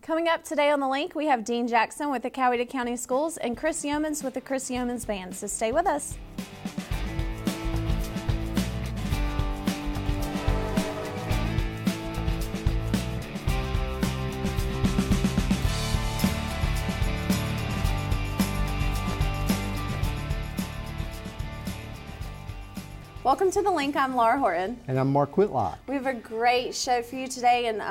Coming up today on The Link, we have Dean Jackson with the Coweta County Schools and Chris Yeomans with the Chris Yeomans Band, so stay with us. Welcome to The Link. I'm Laura Horton. And I'm Mark Whitlock. We have a great show for you today, and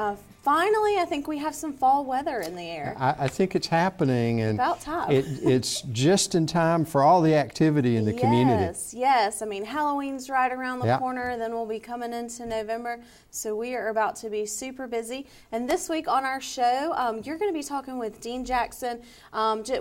finally, I think we have some fall weather in the air. I think it's happening, and about time. It's just in time for all the activity in the community. Yes. I mean, Halloween's right around the corner, then we'll be coming into November, so we are about to be super busy. And this week on our show, you're going to be talking with Dean Jackson.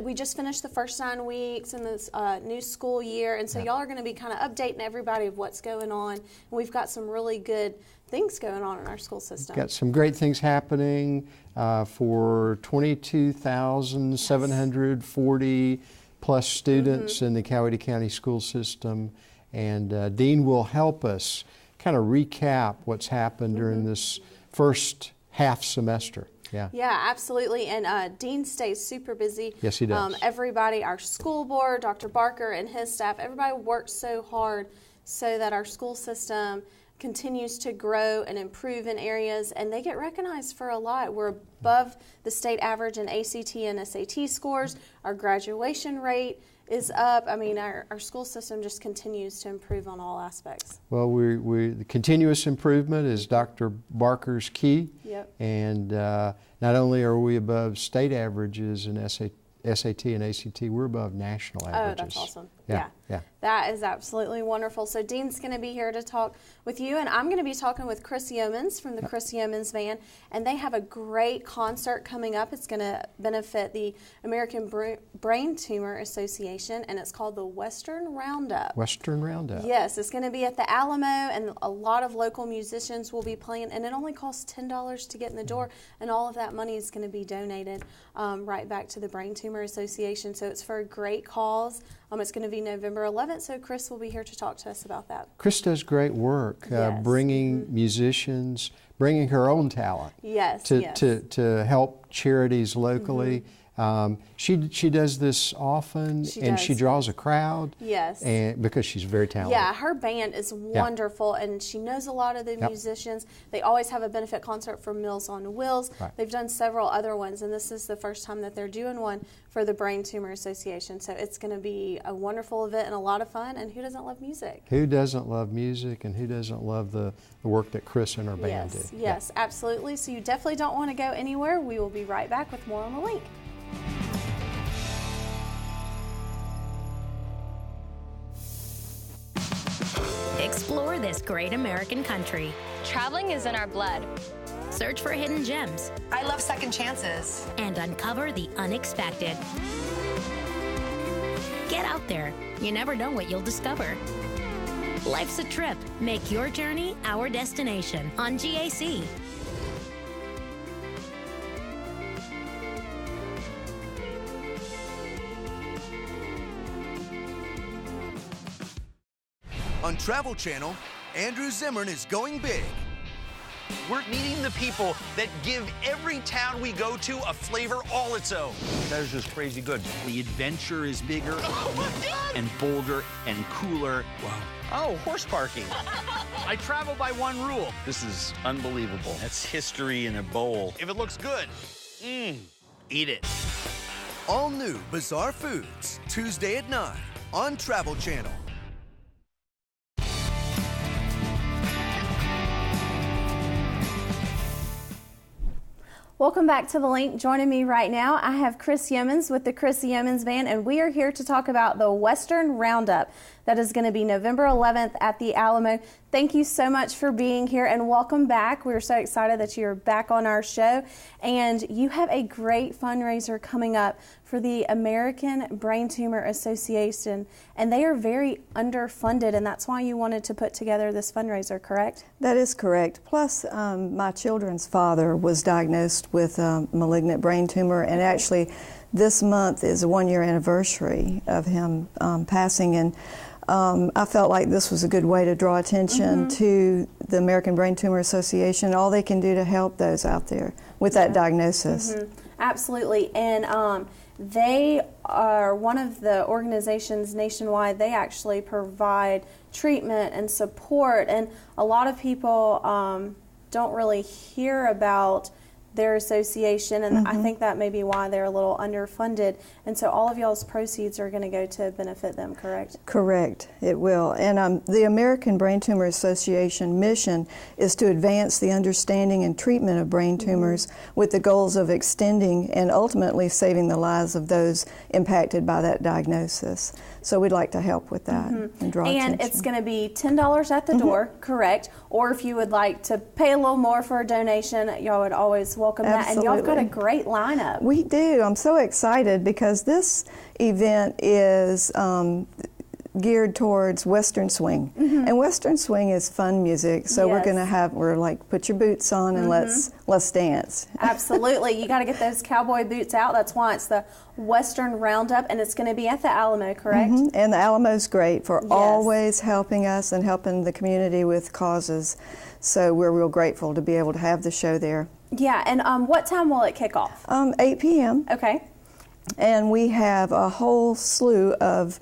We just finished the first 9 weeks in this new school year, and so y'all are going to be kind of updating everybody of what's going on. And we've got some really good things going on in our school system. Got some great things happening for 22,740 plus students in the Coweta County school system, and Dean will help us kind of recap what's happened during this first half semester. Yeah, absolutely. And Dean stays super busy. Yes, he does. Everybody, our school board, Dr. Barker and his staff, everybody works so hard so that our school system continues to grow and improve in areas, and they get recognized for a lot. We're above the state average in ACT and SAT scores. Our graduation rate is up. I mean, our school system just continues to improve on all aspects. Well, the continuous improvement is Dr. Barker's key. Yep. And not only are we above state averages in SAT and ACT, we're above national averages. Oh, that's awesome. Yeah. That is absolutely wonderful. So Dean's going to be here to talk with you, and I'm going to be talking with Chris Yeomans from the Chris Yeomans Band, and they have a great concert coming up. It's going to benefit the American Brain Tumor Association, and it's called the Western Roundup. Western Roundup. Yes, it's going to be at the Alamo, and a lot of local musicians will be playing, and it only costs $10 to get in the door, and all of that money is going to be donated right back to the Brain Tumor Association. So it's for a great cause. It's going to be November 11th, so Chris will be here to talk to us about that. Chris does great work bringing musicians, bringing her own talent to help charities locally. She does this often, she draws a crowd. Yes. And because she's very talented. Yeah, her band is wonderful, and she knows a lot of the musicians. They always have a benefit concert for Meals on Wheels. Right. They've done several other ones, and this is the first time that they're doing one for the Brain Tumor Association. So it's going to be a wonderful event and a lot of fun, and who doesn't love music? Who doesn't love music, and who doesn't love the work that Chris and her band do? Yes, absolutely. So you definitely don't want to go anywhere. We will be right back with more on The Link. Explore this great American country. Traveling is in our blood. Search for hidden gems. I love second chances. And uncover the unexpected. Get out there. You never know what you'll discover. Life's a trip. Make your journey our destination on GAC. On Travel Channel, Andrew Zimmern is going big. We're meeting the people that give every town we go to a flavor all its own. That is just crazy good. The adventure is bigger and bolder and cooler. Wow. Oh, horse parking. I travel by one rule. This is unbelievable. That's history in a bowl. If it looks good, eat it. All new Bizarre Foods, Tuesday at 9 on Travel Channel. Welcome back to The Link. Joining me right now, I have Chris Yeomans with the Chris Yeomans Band, and we are here to talk about the Western Roundup that is going to be November 11th at the Alamo. Thank you so much for being here, and welcome back. We're so excited that you're back on our show, and you have a great fundraiser coming up for the American Brain Tumor Association, and they are very underfunded, and that's why you wanted to put together this fundraiser, correct? That is correct. Plus, my children's father was diagnosed with a malignant brain tumor, and actually this month is a 1-year anniversary of him passing, and I felt like this was a good way to draw attention to the American Brain Tumor Association, all they can do to help those out there with that diagnosis. Absolutely, and they are one of the organizations nationwide. They actually provide treatment and support, and a lot of people don't really hear about their association, and I think that may be why they're a little underfunded. And so all of y'all's proceeds are going to go to benefit them, correct? Correct, it will. And the American Brain Tumor Association mission is to advance the understanding and treatment of brain tumors with the goals of extending and ultimately saving the lives of those impacted by that diagnosis. So we'd like to help with that and draw attention. And it's going to be $10 at the door, correct? Or if you would like to pay a little more for a donation, y'all would always welcome that. And y'all have got a great lineup. We do. I'm so excited because this event is geared towards Western swing. And Western swing is fun music, so we're going to have, we're like, put your boots on and let's dance. Absolutely. You got to get those cowboy boots out. That's why it's the Western Roundup, and it's going to be at the Alamo, correct? And the Alamo's great for always helping us and helping the community with causes. So we're real grateful to be able to have the show there. Yeah, and what time will it kick off? 8 p.m. Okay. And we have a whole slew of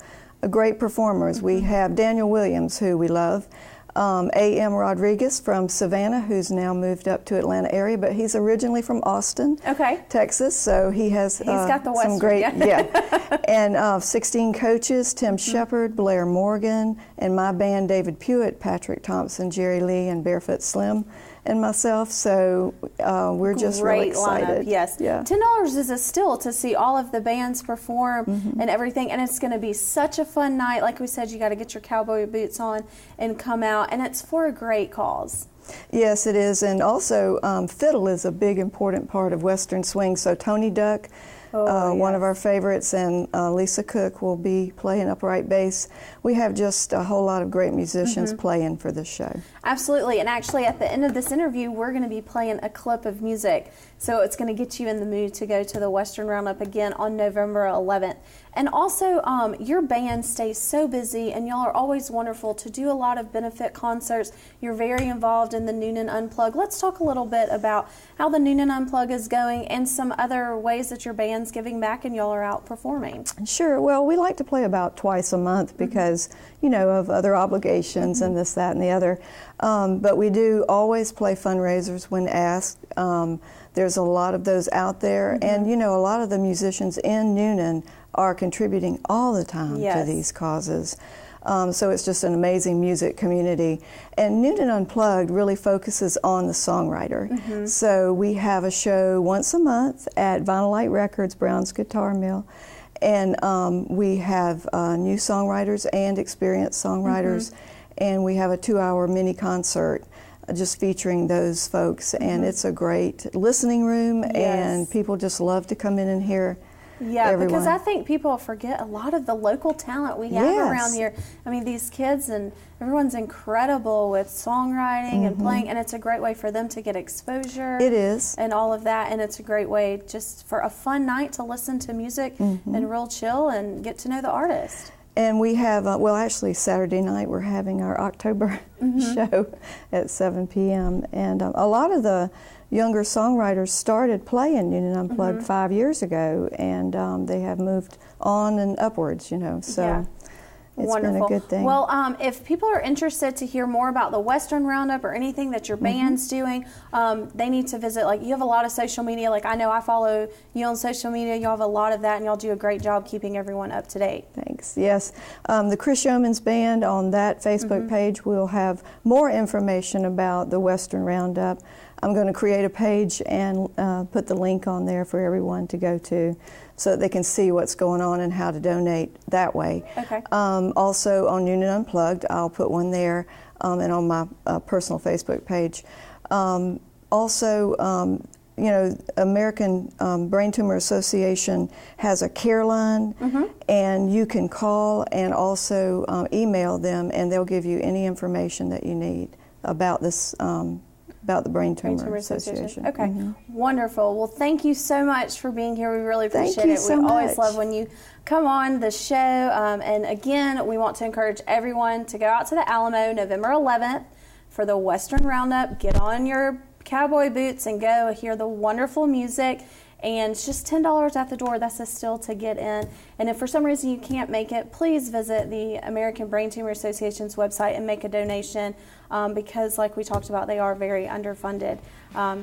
great performers. We have Daniel Williams, who we love, A.M. Rodriguez from Savannah, who's now moved up to Atlanta area, but he's originally from Austin, Texas, so he has got the some great, and 16 coaches, Tim Shepard, Blair Morgan, and my band, David Pewitt, Patrick Thompson, Jerry Lee, and Barefoot Slim, and myself, so we're just really excited. Lineup, yes. Yeah. $10 is a steal to see all of the bands perform and everything, and it's going to be such a fun night. Like we said, you got to get your cowboy boots on and come out, and it's for a great cause. Yes, it is, and also fiddle is a big important part of Western swing, so Tony Duck, one of our favorites, and Lisa Cook will be playing upright bass. We have just a whole lot of great musicians playing for this show. Absolutely, and actually at the end of this interview, we're going to be playing a clip of music, so it's going to get you in the mood to go to the Western Roundup again on November 11th. And also, your band stays so busy, and y'all are always wonderful to do a lot of benefit concerts. You're very involved in the Noonan Unplug. Let's talk a little bit about how the Noonan Unplug is going and some other ways that your band's giving back and y'all are out performing. Sure. Well, we like to play about twice a month because, you know, of other obligations and this, that, and the other. But we do always play fundraisers when asked. There's a lot of those out there, and, you know, a lot of the musicians in Noonan are contributing all the time to these causes. So it's just an amazing music community. And Noonan Unplugged really focuses on the songwriter. So we have a show once a month at Vinyl Light Records, Brown's Guitar Mill. And we have new songwriters and experienced songwriters. And we have a 2-hour mini concert just featuring those folks. And it's a great listening room, and people just love to come in and hear everyone. Because I think people forget a lot of the local talent we have around here. I mean, these kids and everyone's incredible with songwriting and playing, and it's a great way for them to get exposure. It is. And all of that, and it's a great way just for a fun night to listen to music and real chill and get to know the artist. And we have, well, actually Saturday night we're having our October show at 7 p.m. And a lot of the younger songwriters started playing Noonan Unplugged 5 years ago, and they have moved on and upwards, you know, so it's been a good thing. Well, if people are interested to hear more about the Western Roundup or anything that your band's doing, they need to visit, like, you have a lot of social media. Like, I know I follow you on social media. Y'all have a lot of that, and y'all do a great job keeping everyone up to date. Thanks. Yes. The Chris Yeomans Band, on that Facebook page, will have more information about the Western Roundup. I'm going to create a page and put the link on there for everyone to go to, so that they can see what's going on and how to donate that way. Okay. Also on Noonan Unplugged, I'll put one there, and on my personal Facebook page. Also, you know, American Brain Tumor Association has a care line, and you can call and also email them, and they'll give you any information that you need about this about the Brain Tumor Association. Okay, wonderful. Well, thank you so much for being here. We really appreciate it. So we much. Always love when you come on the show. And again, we want to encourage everyone to go out to the Alamo November 11th for the Western Roundup. Get on your cowboy boots and go hear the wonderful music. And it's just $10 at the door. That's still to get in. And if for some reason you can't make it, please visit the American Brain Tumor Association's website and make a donation because, like we talked about, they are very underfunded.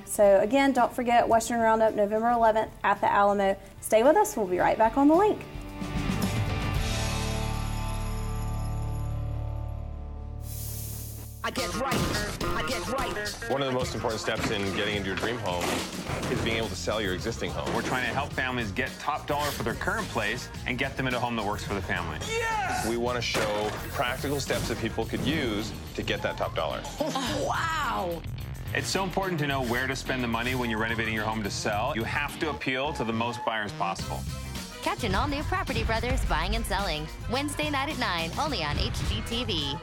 So again, don't forget Western Roundup, November 11th at the Alamo. Stay with us. We'll be right back on The Link. I get right. One of the most important steps in getting into your dream home is being able to sell your existing home. We're trying to help families get top dollar for their current place and get them into a home that works for the family. Yes! We want to show practical steps that people could use to get that top dollar. Wow! It's so important to know where to spend the money when you're renovating your home to sell. You have to appeal to the most buyers possible. Catch an all-new Property Brothers Buying and Selling, Wednesday night at 9, only on HGTV.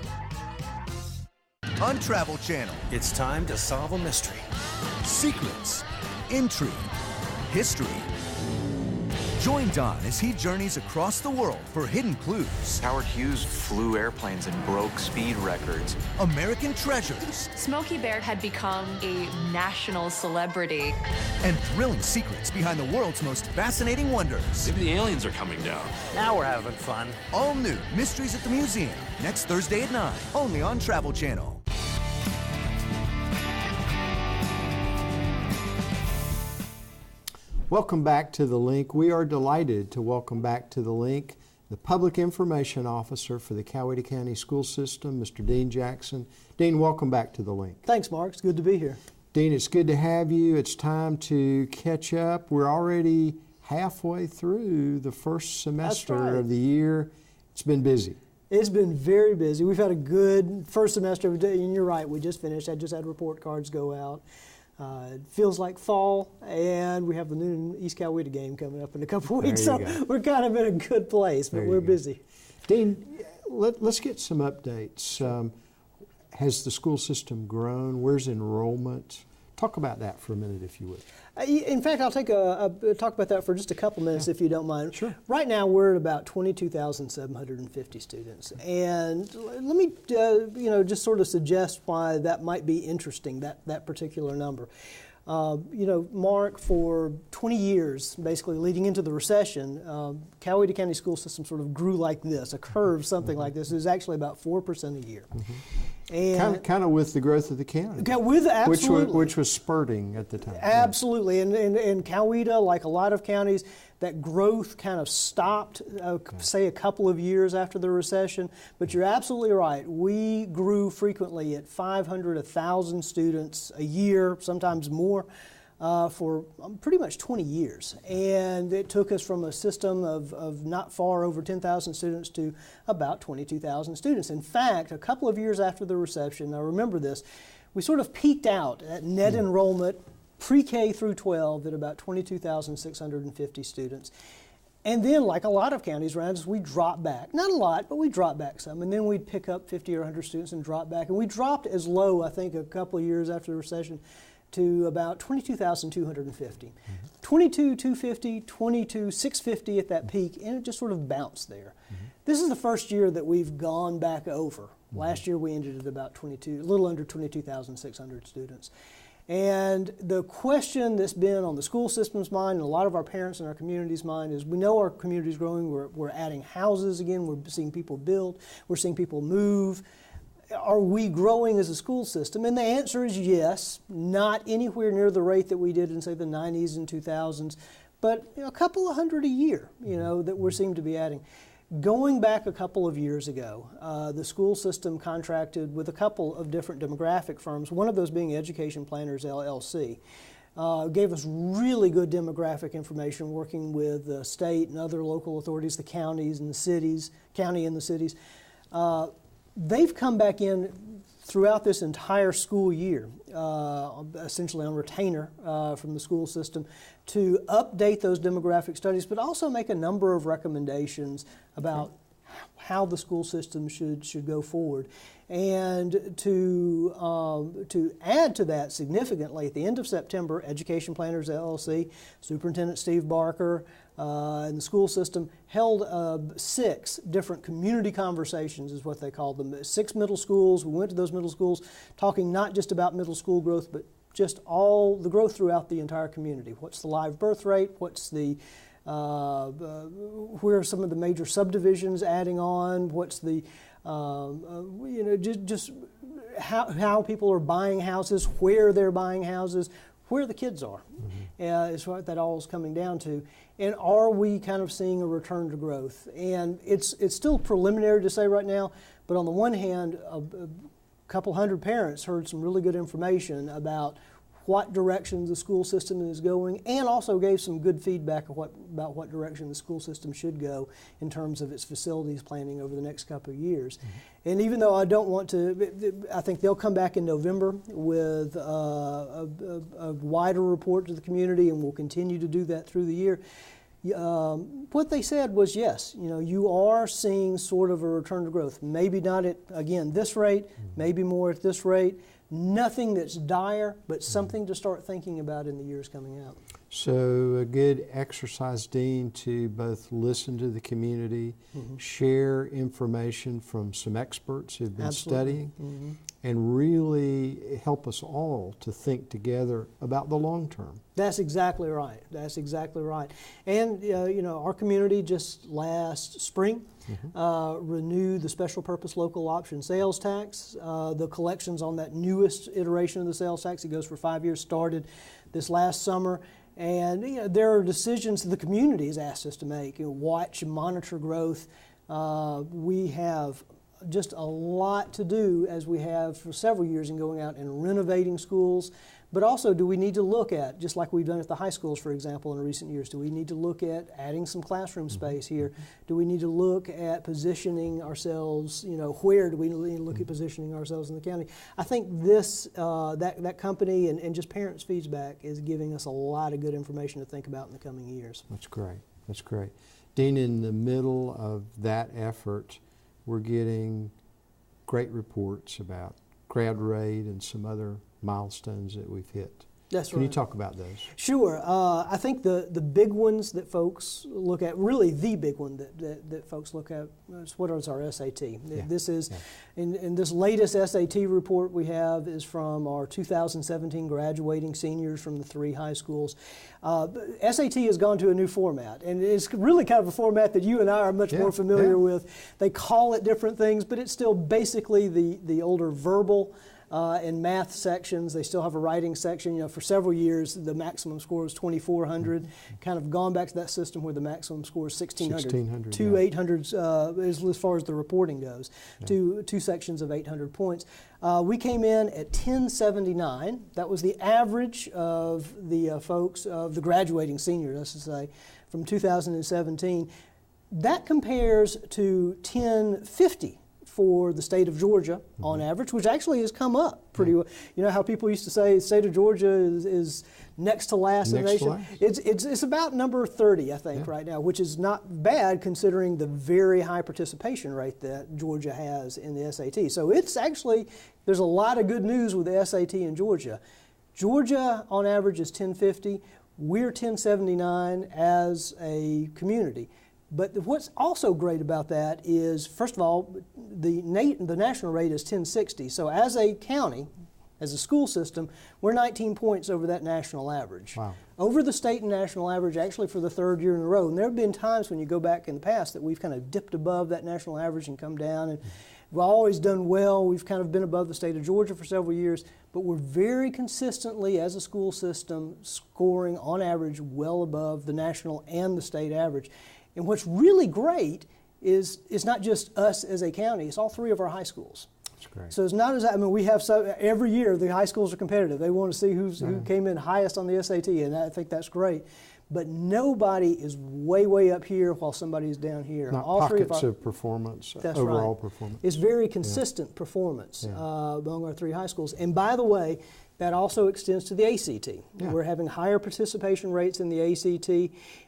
On Travel Channel, it's time to solve a mystery. Secrets, intrigue, history. Join Don as he journeys across the world for hidden clues. Howard Hughes flew airplanes and broke speed records. American treasures. Smokey Bear had become a national celebrity. And thrilling secrets behind the world's most fascinating wonders. Maybe the aliens are coming down. Now we're having fun. All new Mysteries at the Museum, next Thursday at 9, only on Travel Channel. Welcome back to The Link. We are delighted to welcome back to The Link the Public Information Officer for the Coweta County School System, Mr. Dean Jackson. Dean, welcome back to The Link. Thanks, Mark. It's good to be here. Dean, it's good to have you. It's time to catch up. We're already halfway through the first semester of the year. It's been busy. It's been very busy. We've had a good first semester, and you're right, we just finished. I just had report cards go out. It feels like fall, and we have the noon East Coweta game coming up in a couple of weeks, so we're kind of in a good place, but we're busy. Dean, let's get some updates. Has the school system grown? Where's enrollment? Talk about that for a minute, if you would. In fact, I'll talk about that for just a couple minutes, if you don't mind. Sure. Right now, we're at about 22,750 students, and let me, just sort of suggest why that might be interesting. That particular number. Mark, for 20 years, basically leading into the recession, Coweta County School System sort of grew like this, a curve, something like this. It was actually about 4% a year. And kind of with the growth of the county. Absolutely. Which was spurting at the time. Absolutely. And Coweta, like a lot of counties, that growth kind of stopped, say, a couple of years after the recession. But you're absolutely right. We grew frequently at 500, 1,000 students a year, sometimes more, for pretty much 20 years. And it took us from a system of not far over 10,000 students to about 22,000 students. In fact, a couple of years after the recession, I remember this, we sort of peaked out at net enrollment pre-K through 12 at about 22,650 students. And then, like a lot of counties around us, we dropped back. Not a lot, but we dropped back some. And then we'd pick up 50 or 100 students and drop back. And we dropped as low, I think, a couple of years after the recession to about 22,250. 22,250, 22,650 at that peak, and it just sort of bounced there. This is the first year that we've gone back over. Last year we ended at about a little under 22,600 students. And the question that's been on the school system's mind and a lot of our parents and our community's mind is, we know our community's growing, we're adding houses again, we're seeing people build, we're seeing people move. Are we growing as a school system? And the answer is yes, not anywhere near the rate that we did in, say, the 90s and 2000s, but a couple of hundred a year, that we seem to be adding. Going back a couple of years ago, the school system contracted with a couple of different demographic firms, one of those being Education Planners, LLC. Gave us really good demographic information working with the state and other local authorities, the counties and the cities, county and the cities. They've come back in throughout this entire school year, essentially on retainer from the school system, to update those demographic studies, but also make a number of recommendations about how the school system should go forward. And to add to that significantly, at the end of September, Education Planners LLC, Superintendent Steve Barker, and the school system held 6 different community conversations, is what they called them. 6 middle schools. We went to those middle schools talking not just about middle school growth, but just all the growth throughout the entire community. What's the live birth rate? What's the where are some of the major subdivisions adding on? What's the just how people are buying houses, where they're buying houses, where the kids are, is what that all is coming down to. And are we kind of seeing a return to growth? And it's still preliminary to say right now, but on the one hand, a couple hundred parents heard some really good information about what direction the school system is going, and also gave some good feedback about what direction the school system should go in terms of its facilities planning over the next couple of years. And even though I don't want to, I think they'll come back in November with a wider report to the community, and we'll continue to do that through the year. What they said was, yes, you are seeing sort of a return to growth. Maybe not at, again, this rate, maybe more at this rate. Nothing that's dire, but something to start thinking about in the years coming out. So a good exercise, Dean, to both listen to the community, share information from some experts who've been studying, and really help us all to think together about the long term. That's exactly right. That's exactly right. And our community just last spring renewed the special purpose local option sales tax. The collections on that newest iteration of the sales tax, it goes for 5 years, started this last summer. And there are decisions the community has asked us to make. Watch and monitor growth. We have just a lot to do, as we have for several years, in going out and renovating schools. But also, do we need to look at, just like we've done at the high schools, for example, in recent years, do we need to look at adding some classroom space here? Do we need to look at positioning ourselves, where do we need to look at positioning ourselves in the county? I think this, that company and just parents' feedback is giving us a lot of good information to think about in the coming years. That's great. That's great. Dean, in the middle of that effort, we're getting great reports about grad rate and some other milestones that we've hit. That's right. Can you talk about those? Sure. I think the big ones that folks look at, really the big one that folks look at, is what is our SAT. Yeah. This is, in this latest SAT report we have is from our 2017 graduating seniors from the 3 high schools. SAT has gone to a new format, and it's really kind of a format that you and I are much more familiar with. They call it different things, but it's still basically the older verbal in math sections. They still have a writing section. For several years, the maximum score was 2,400. Kind of gone back to that system where the maximum score is 1,600. Two 800s as far as the reporting goes. Two sections of 800 points. We came in at 1079. That was the average of the folks, of the graduating seniors, I should say, from 2017. That compares to 1050 for the state of Georgia on average, which actually has come up pretty well. You know how people used to say the state of Georgia is next to last in the nation? It's about number 30, I think, right now, which is not bad considering the very high participation rate that Georgia has in the SAT. So it's actually, there's a lot of good news with the SAT in Georgia. Georgia on average is 1050. We're 1079 as a community. But what's also great about that is, first of all, the national rate is 1060. So as a county, as a school system, we're 19 points over that national average. Wow. Over the state and national average, actually, for the 3rd year in a row. And there have been times when you go back in the past that we've kind of dipped above that national average and come down. And we've always done well. We've kind of been above the state of Georgia for several years. But we're very consistently, as a school system, scoring on average well above the national and the state average. And what's really great is it's not just us as a county, it's all 3 of our high schools. That's great. So it's not as, we have, every year the high schools are competitive. They want to see who came in highest on the SAT, and I think that's great. but nobody is way up here while somebody's down here. Not all pockets of performance, overall performance. It's very consistent performance among our 3 high schools. And by the way, that also extends to the ACT. Yeah. We're having higher participation rates in the ACT,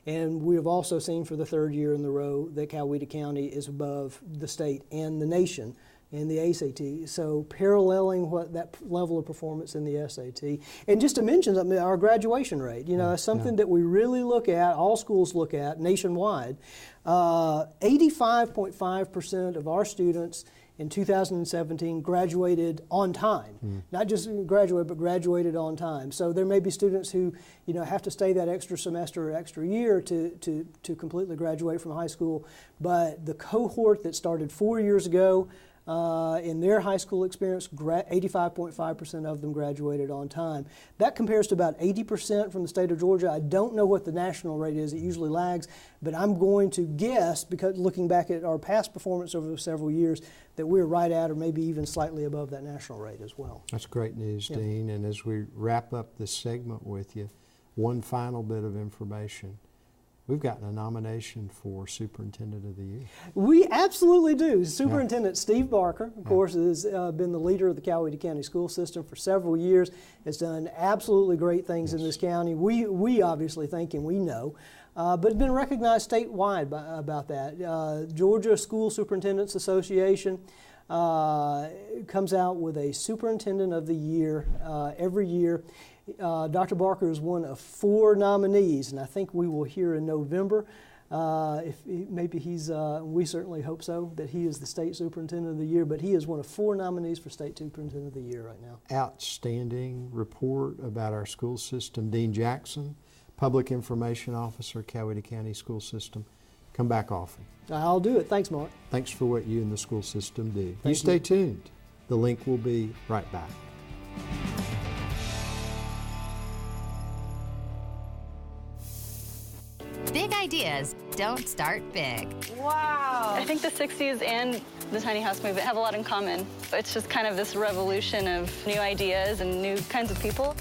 and we have also seen for the 3rd year in a row that Coweta County is above the state and the nation in the ACT, so paralleling what that level of performance in the SAT. And just to mention something, our graduation rate, that's something that we really look at, all schools look at nationwide. 85.5% of our students in 2017 graduated on time. Not just graduated, but graduated on time. So there may be students who have to stay that extra semester or extra year to completely graduate from high school, but the cohort that started 4 years ago, in their high school experience, 85.5% of them graduated on time. That compares to about 80% from the state of Georgia. I don't know what the national rate is. It usually lags, but I'm going to guess, because looking back at our past performance over several years, that we're right at or maybe even slightly above that national rate as well. That's great news, Dean. And as we wrap up this segment with you, one final bit of information. We've gotten a nomination for Superintendent of the Year. We absolutely do. Superintendent Steve Barker, of course, has been the leader of the Coweta County school system for several years, has done absolutely great things in this county. We obviously think and we know, but been recognized statewide about that. Georgia School Superintendents Association comes out with a Superintendent of the Year every year. Dr. Barker is one of 4 nominees, and I think we will hear in November. Maybe he's, we certainly hope so, that he is the State Superintendent of the Year, but he is one of 4 nominees for State Superintendent of the Year right now. Outstanding report about our school system. Dean Jackson, Public Information Officer, Coweta County School System. Come back often. I'll do it. Thanks, Mark. Thanks for what you and the school system do. You stay tuned. The Link will be right back. Big ideas don't start big. Wow. I think the 60s and the tiny house movement have a lot in common. It's just kind of this revolution of new ideas and new kinds of people.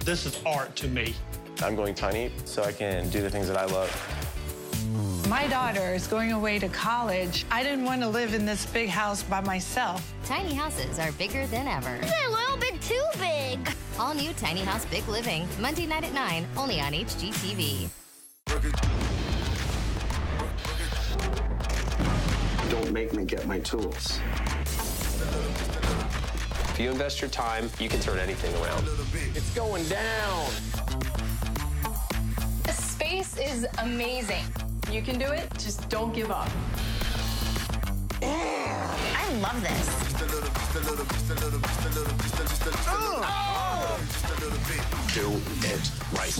This is art to me. I'm going tiny so I can do the things that I love. My daughter is going away to college. I didn't want to live in this big house by myself. Tiny houses are bigger than ever. This is a little bit too big. All new Tiny House Big Living, Monday night at 9, only on HGTV. Don't make me get my tools. If you invest your time, you can turn anything around. It's going down. The space is amazing. You can do it, just don't give up. I love this. Do it right.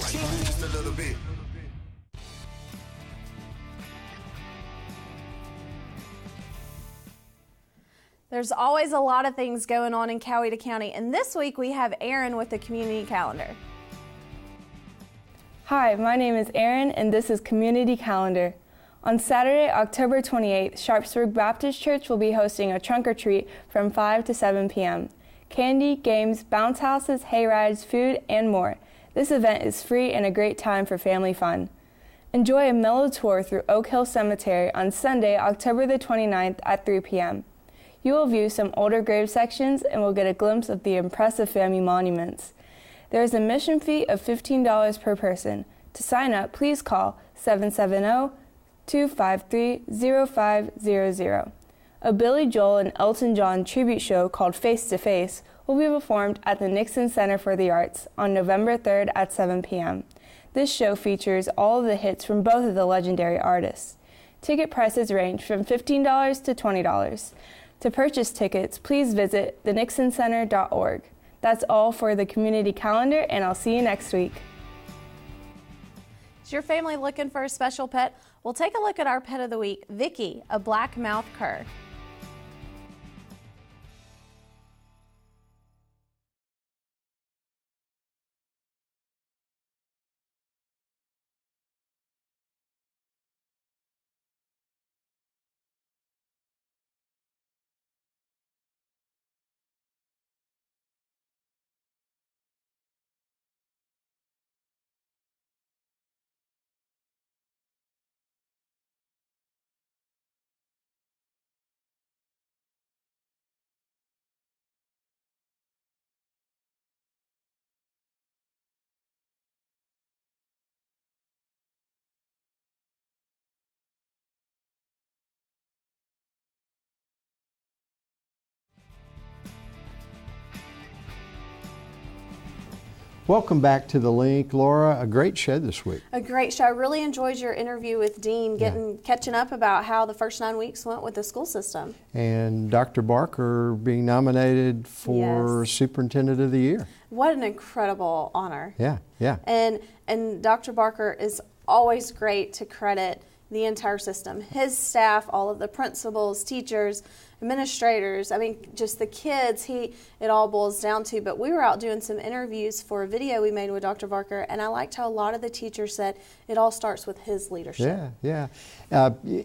There's always a lot of things going on in Coweta County, and this week we have Erin with the community calendar. Hi, my name is Erin, and this is Community Calendar. On Saturday, October 28th, Sharpsburg Baptist Church will be hosting a trunk or treat from 5 to 7 p.m. Candy, games, bounce houses, hay rides, food, and more. This event is free and a great time for family fun. Enjoy a mellow tour through Oak Hill Cemetery on Sunday, October the 29th at 3 p.m. You will view some older grave sections and will get a glimpse of the impressive family monuments. There is a admission fee of $15 per person. To sign up, please call 770-253-0500. A Billy Joel and Elton John tribute show called Face to Face will be performed at the Nixon Center for the Arts on November 3rd at 7 p.m. This show features all of the hits from both of the legendary artists. Ticket prices range from $15 to $20. To purchase tickets, please visit thenixoncenter.org. That's all for the community calendar, and I'll see you next week. Is your family looking for a special pet? Well, take a look at our pet of the week, Vicky, a black-mouthed cur. Welcome back to The Link. Laura, a great show this week. A great show. I really enjoyed your interview with Dean, catching up about how the first 9 weeks went with the school system. And Dr. Barker being nominated for Superintendent of the Year. What an incredible honor. Yeah, yeah. And Dr. Barker is always great to credit the entire system. His staff, all of the principals, teachers, administrators, I mean, just the kids, it all boils down to. But we were out doing some interviews for a video we made with Dr. Barker, and I liked how a lot of the teachers said it all starts with his leadership. Yeah,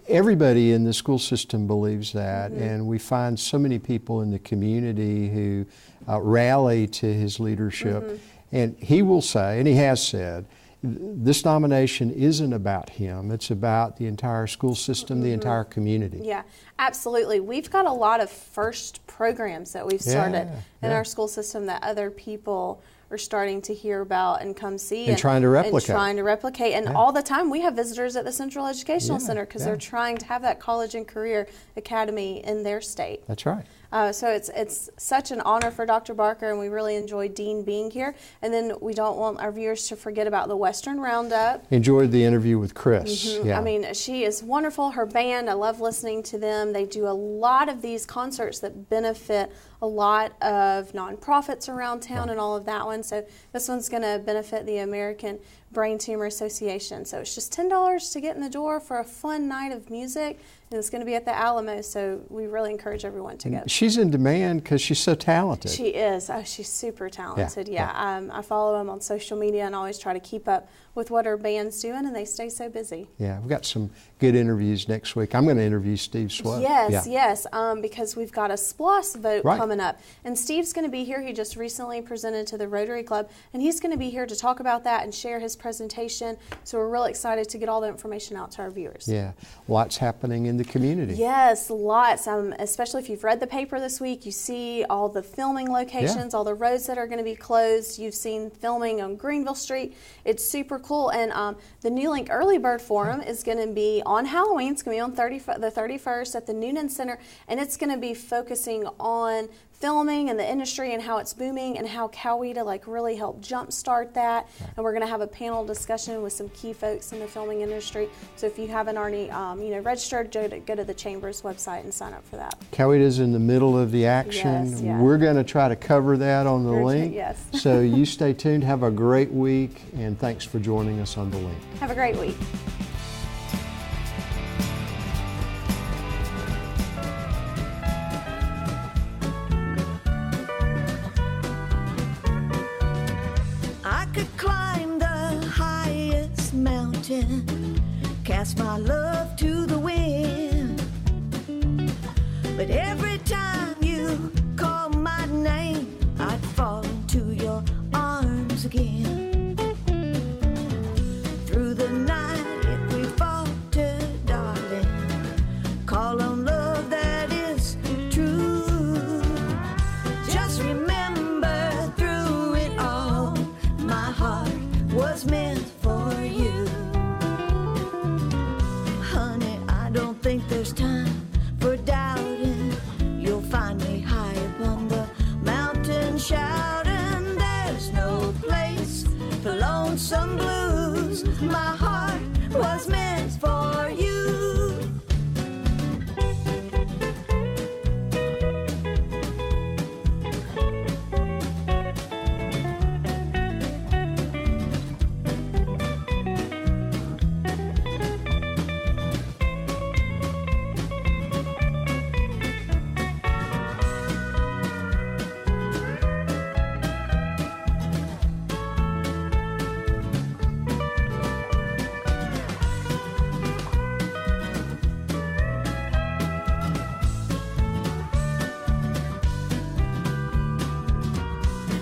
everybody in the school system believes that, and we find so many people in the community who rally to his leadership. And he will say, and he has said, this nomination isn't about him. It's about the entire school system, the entire community. Yeah, absolutely. We've got a lot of first programs that we've started in our school system that other people are starting to hear about and come see. And trying to replicate. And all the time we have visitors at the Central Educational Center because they're trying to have that college and career academy in their state. That's right. So it's such an honor for Dr. Barker, and we really enjoyed Dean being here. And then we don't want our viewers to forget about the Western Roundup. Enjoyed the interview with Chris. I mean, she is wonderful. Her band, I love listening to them. They do a lot of these concerts that benefit a lot of nonprofits around town and all of that one. So this one's going to benefit the American Brain Tumor Association. So it's just $10 to get in the door for a fun night of music. And it's going to be at the Alamo, so we really encourage everyone to go. She's in demand because she's so talented. She is. Oh, she's super talented. I follow them on social media and always try to keep up with what her band's doing, and they stay so busy. Yeah, we've got some good interviews next week. I'm going to interview Steve Swope. Yes, because we've got a SPLOS vote coming up. And Steve's going to be here. He just recently presented to the Rotary Club, and he's going to be here to talk about that and share his presentation. So we're really excited to get all the information out to our viewers. Yeah, lots happening in the community. Yes, lots. Especially if you've read the paper this week, you see all the filming locations, all the roads that are going to be closed. You've seen filming on Greenville Street. It's super cool. And the TheLink Early Bird Forum is going to be on Halloween. It's going to be on the 31st at the Noonan Center, and it's going to be focusing on filming and the industry and how it's booming and how Coweta really helped jumpstart that. And we're going to have a panel discussion with some key folks in the filming industry. So if you haven't already registered, go to the Chamber's website and sign up for that. Coweta's in the middle of the action. We're going to try to cover that on The Link. So you stay tuned. Have a great week, and thanks for joining us on The Link. Have a great week. Cast my love to the wind, but every time you call my name, I'd fall into your arms again. Through the night, if we falter, darling, call on love that is true. Just remember, through it all, my heart was meant for you. Think there's time for doubting. You'll find me high upon the mountain shouting. There's no place for lonesome blues. My heart was meant for you.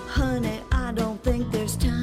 Honey, I don't think there's time